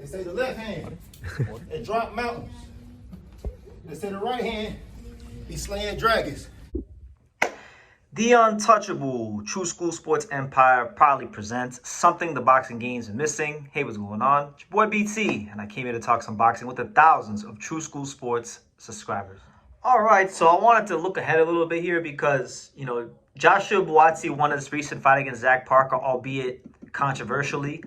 They say the left hand, it drop mountains. They say the right hand, be slaying dragons. The untouchable True School Sports Empire proudly presents Something the Boxing Games are Missing. Hey, what's going on? It's your boy BT, and I came here to talk some boxing with the thousands of True School Sports subscribers. All right, so I wanted to look ahead a little bit here because, Joshua Buatsi won his recent fight against Zach Parker, albeit controversially.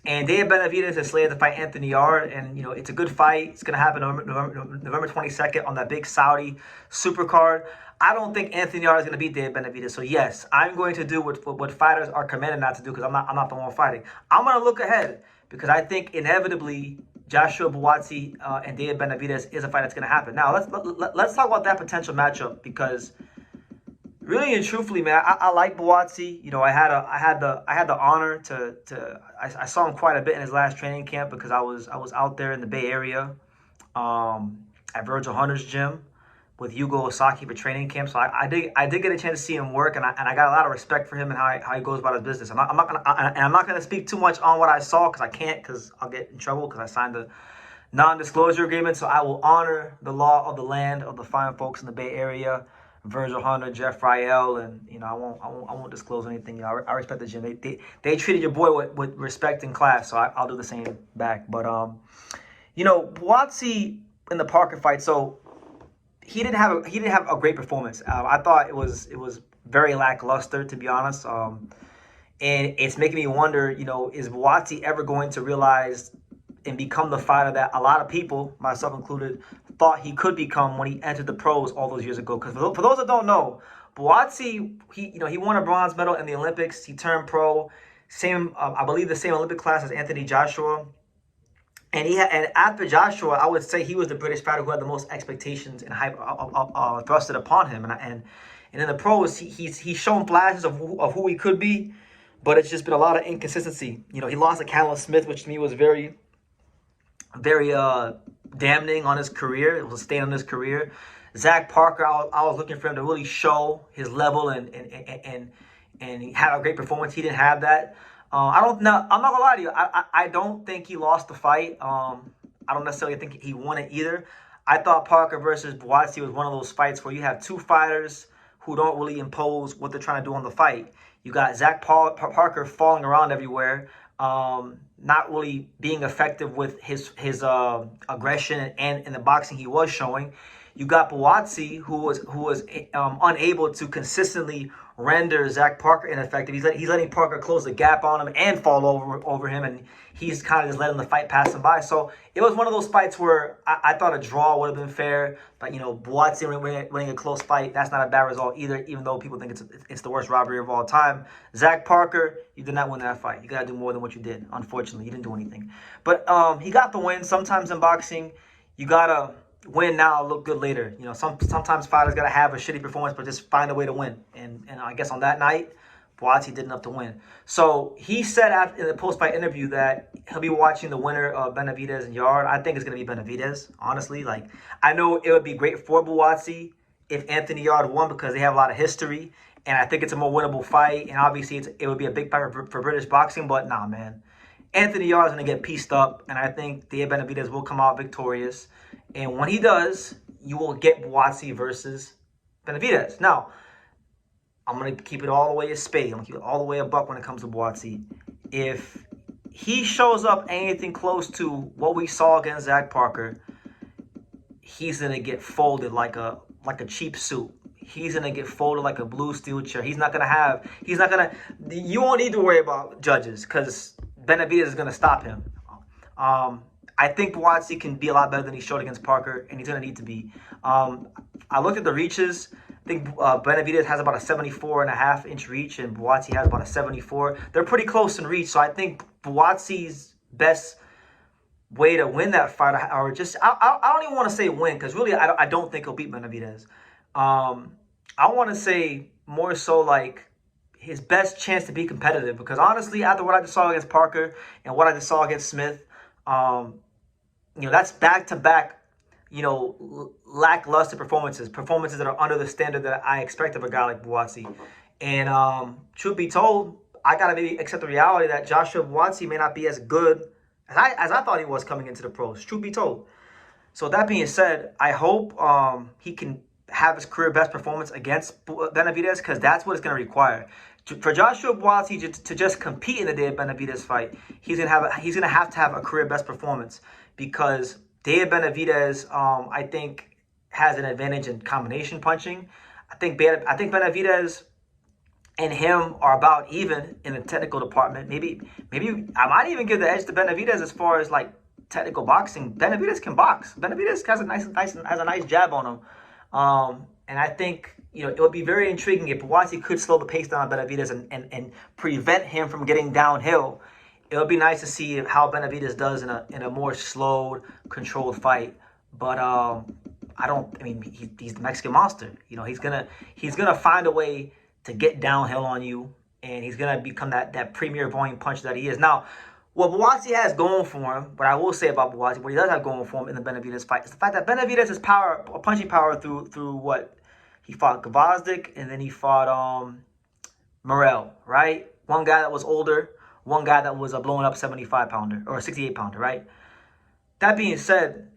And Benavidez has slated to fight Anthony Yard, and it's a good fight. It's gonna happen November 22nd on that big Saudi supercard. I don't think Anthony Yard is gonna beat Benavidez. So yes, I'm going to do what fighters are commanded not to do because I'm not the one fighting. I'm gonna look ahead because I think inevitably Joshua Buatsi and Benavidez is a fight that's gonna happen. Now let's talk about that potential matchup because really and truthfully, man, I like Buatsi. I had the honor I saw him quite a bit in his last training camp because I was out there in the Bay Area, at Virgil Hunter's gym with Yugo Osaki for training camp. So I did get a chance to see him work, and I got a lot of respect for him and how he goes about his business. I'm not gonna speak too much on what I saw because I can't, because I'll get in trouble because I signed a non-disclosure agreement. So I will honor the law of the land of the fine folks in the Bay Area. Virgil Hunter, Jeff Riel, and I won't disclose anything. I respect the gym. They treated your boy with respect and class, so I'll do the same back. But Buatsi in the Parker fight, so he didn't have a great performance. I thought it was very lackluster, to be honest. And it's making me wonder, is Buatsi ever going to realize and become the fighter that a lot of people, myself included, thought he could become when he entered the pros all those years ago? Because for those that don't know, Buatsi, he won a bronze medal in the Olympics. He turned pro, I believe the same Olympic class as Anthony Joshua. And after Joshua, I would say he was the British fighter who had the most expectations and hype thrusted upon him. And in the pros, he's shown flashes of who he could be, but it's just been a lot of inconsistency. He lost to Callum Smith, which to me was very damning on his career. It was a stain on his career. Zach Parker, I was looking for him to really show his level and have a great performance. He didn't have that. I'm not gonna lie to you. I don't think he lost the fight. I don't necessarily think he won it either. I thought Parker versus Buatsi was one of those fights where you have two fighters who don't really impose what they're trying to do on the fight. You got Zach Parker falling around everywhere, not really being effective with his aggression and in the boxing he was showing. You got Buatsi, who was unable to consistently render Zach Parker ineffective. He's letting Parker close the gap on him and fall over him, and he's kind of just letting the fight pass him by. So it was one of those fights where I thought a draw would have been fair, but Buatsi winning a close fight, that's not a bad result either, even though people think it's the worst robbery of all time. Zach Parker, you did not win that fight. You got to do more than what you did. Unfortunately, you didn't do anything. But he got the win. Sometimes in boxing, you got to win now, look good later. Sometimes fighters got to have a shitty performance, but just find a way to win. And I guess on that night, Buatsi did enough to win. So he said in the post-fight interview that he'll be watching the winner of Benavidez and Yard. I think it's going to be Benavidez, honestly. I know it would be great for Buatsi if Anthony Yard won because they have a lot of history, and I think it's a more winnable fight. And obviously, it would be a big fight for British boxing, but nah, man. Anthony Yard is going to get pieced up, and I think Benavidez will come out victorious. And when he does, you will get Buatsi versus Benavidez. Now, I'm going to keep it all the way a spade. I'm going to keep it all the way a buck when it comes to Buatsi. If he shows up anything close to what we saw against Zach Parker, he's going to get folded like a cheap suit. He's going to get folded like a blue steel chair. You won't need to worry about judges because Benavidez is going to stop him. I think Buatsi can be a lot better than he showed against Parker, and he's going to need to be. I looked at the reaches. I think Benavidez has about a 74.5-inch reach, and Buatsi has about a 74. They're pretty close in reach, so I think Buatsi's best way to win that fight, or just I don't even want to say win, because really I don't think he'll beat Benavidez. I want to say more so like his best chance to be competitive, because honestly, after what I just saw against Parker and what I just saw against Smith, that's back-to-back, lackluster performances that are under the standard that I expect of a guy like Buatsi. And truth be told, I got to maybe accept the reality that Joshua Buatsi may not be as good as I thought he was coming into the pros, truth be told. So that being said, I hope he can have his career best performance against Benavidez, because that's what it's going to require. For Joshua Buatsi to just compete in the Dave Benavidez fight, he's gonna have to have a career best performance, because Dave Benavidez, I think, has an advantage in combination punching. I think Benavidez and him are about even in the technical department. Maybe I might even give the edge to Benavidez as far as like technical boxing. Benavidez can box. Benavidez has a nice jab on him. And I think, it would be very intriguing if Buatsi could slow the pace down on Benavidez and prevent him from getting downhill. It would be nice to see how Benavidez does in a more slowed, controlled fight. But he's the Mexican monster. He's gonna find a way to get downhill on you, and he's gonna become that premier volume puncher that he is. Now, what Buatsi has going for him, what I will say about Buatsi, what he does have going for him in the Benavidez fight, is the fact that Benavidez's punching power through what he fought Gvozdyk, and then he fought Morel, right? One guy that was older, one guy that was a blowing up 75-pounder or a 68-pounder, right? That being said,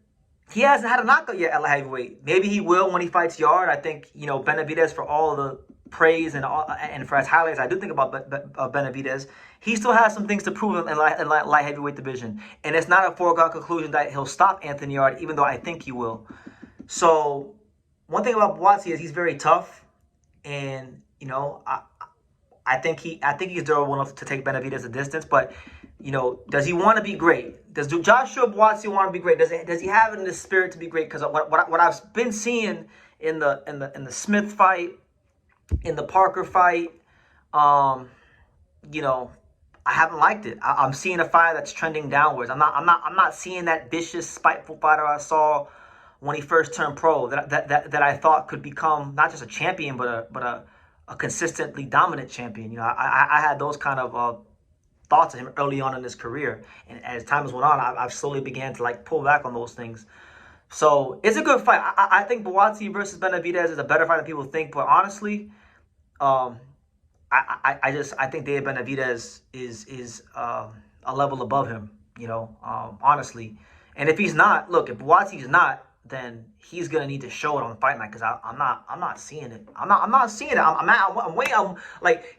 he hasn't had a knockout yet at light heavyweight. Maybe he will when he fights Yard. I think, Benavidez, for all the praise and for as highlights I do think about Benavidez, he still has some things to prove in light heavyweight division. And it's not a foregone conclusion that he'll stop Anthony Yard, even though I think he will. So one thing about Buatsi is he's very tough, and I think he's durable enough to take Benavidez a distance. But does he want to be great? Does Joshua Buatsi want to be great? Does he have it in the spirit to be great? Because what I've been seeing in the Smith fight, in the Parker fight, I haven't liked it. I'm seeing a fighter that's trending downwards. I'm not seeing that vicious, spiteful fighter I saw when he first turned pro. That I thought could become not just a champion, but a consistently dominant champion. I had those kind of thoughts of him early on in his career, and as time has went on, I've slowly began to pull back on those things. So it's a good fight. I think Buatsi versus Benavidez is a better fight than people think. But honestly, I think Dave Benavidez is a level above him. Honestly, and if he's not, look, if Buatsi's not, then he's gonna need to show it on fight night, because I'm not seeing it. I'm not seeing it. I'm waiting.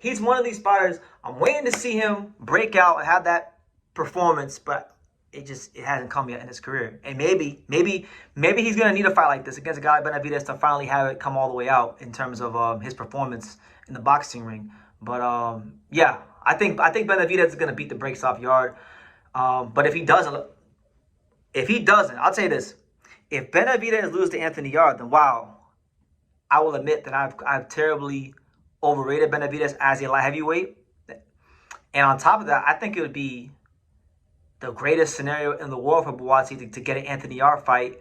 He's one of these fighters. I'm waiting to see him break out and have that performance, but it hasn't come yet in his career. And maybe he's gonna need a fight like this against a guy like Benavidez to finally have it come all the way out in terms of his performance in the boxing ring. But yeah, I think Benavidez is gonna beat the brakes off Yard. But if he doesn't, I'll say this. If Benavidez loses to Anthony Yard, then wow, I will admit that I've terribly overrated Benavidez as a light heavyweight. And on top of that, I think it would be the greatest scenario in the world for Buatsi to get an Anthony Yard fight,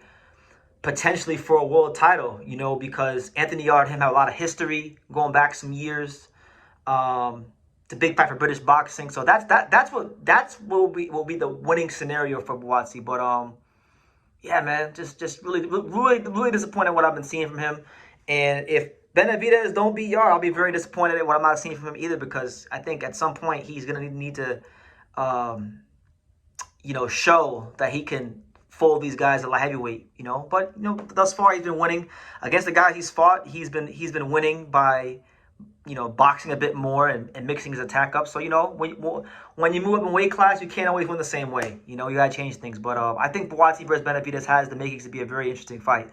potentially for a world title, because Anthony Yard and him have a lot of history going back some years. It's a big fight for British boxing, so that's what will be the winning scenario for Buatsi. But yeah, man, just really disappointed in what I've been seeing from him. And if Benavidez don't beat Yard, I'll be very disappointed in what I'm not seeing from him either, because I think at some point he's gonna need to show that he can fold these guys at light heavyweight, But thus far he's been winning against the guys he's fought. He's been winning by boxing a bit more and mixing his attack up. So when you move up in weight class, you can't always win the same way. You gotta change things. But I think Buatsi versus Benavidez has the makings to be a very interesting fight,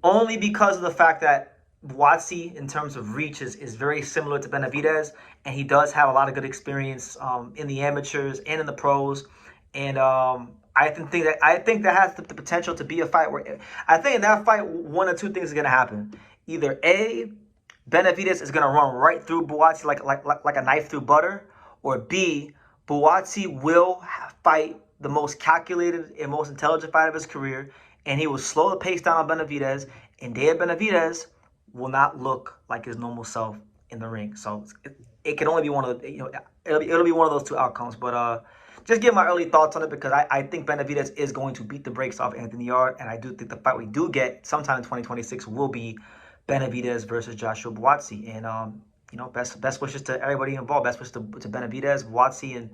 only because of the fact that Buatsi, in terms of reach, is very similar to Benavidez, and he does have a lot of good experience in the amateurs and in the pros. And I think that has the potential to be a fight where I think in that fight one or two things are gonna happen. Either A, Benavidez is gonna run right through Buatsi like a knife through butter, or B, Buatsi will fight the most calculated and most intelligent fight of his career, and he will slow the pace down on Benavidez, and Dave Benavidez will not look like his normal self in the ring. So it can only be one of the, it'll be one of those two outcomes. But just give my early thoughts on it, because I think Benavidez is going to beat the brakes off Anthony Yard, and I do think the fight we do get sometime in 2026 will be Benavidez versus Joshua Buatsi. And best wishes to everybody involved. Best wishes to Benavidez, Buatsi, and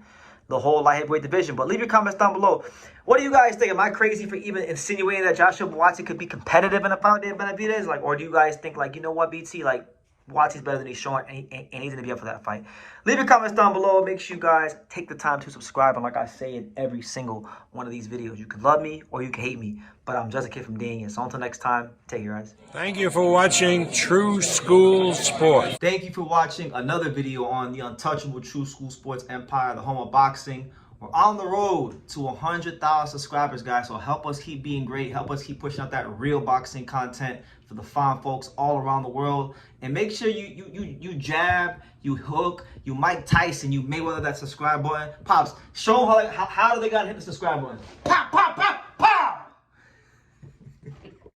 the whole light heavyweight division. But leave your comments down below. What do you guys think? Am I crazy for even insinuating that Joshua Buatsi could be competitive in a fight with Benavidez? Like, or do you guys think, like, you know what, BT, like, Buatsi's better than he's showing, and he's going to be up for that fight? Leave your comments down below. Make sure you guys take the time to subscribe. And like I say in every single one of these videos, you can love me or you can hate me, but I'm just a kid from Dania. So until next time, take care, guys. Thank you for watching True School Sports. Thank you for watching another video on the untouchable True School Sports Empire, the home of boxing. We're on the road to 100,000 subscribers, guys. So help us keep being great. Help us keep pushing out that real boxing content for the fine folks all around the world. And make sure you jab, you hook, you Mike Tyson, you Mayweather that subscribe button. Pops, show them how do they gotta hit the subscribe button. Pop, pop, pop.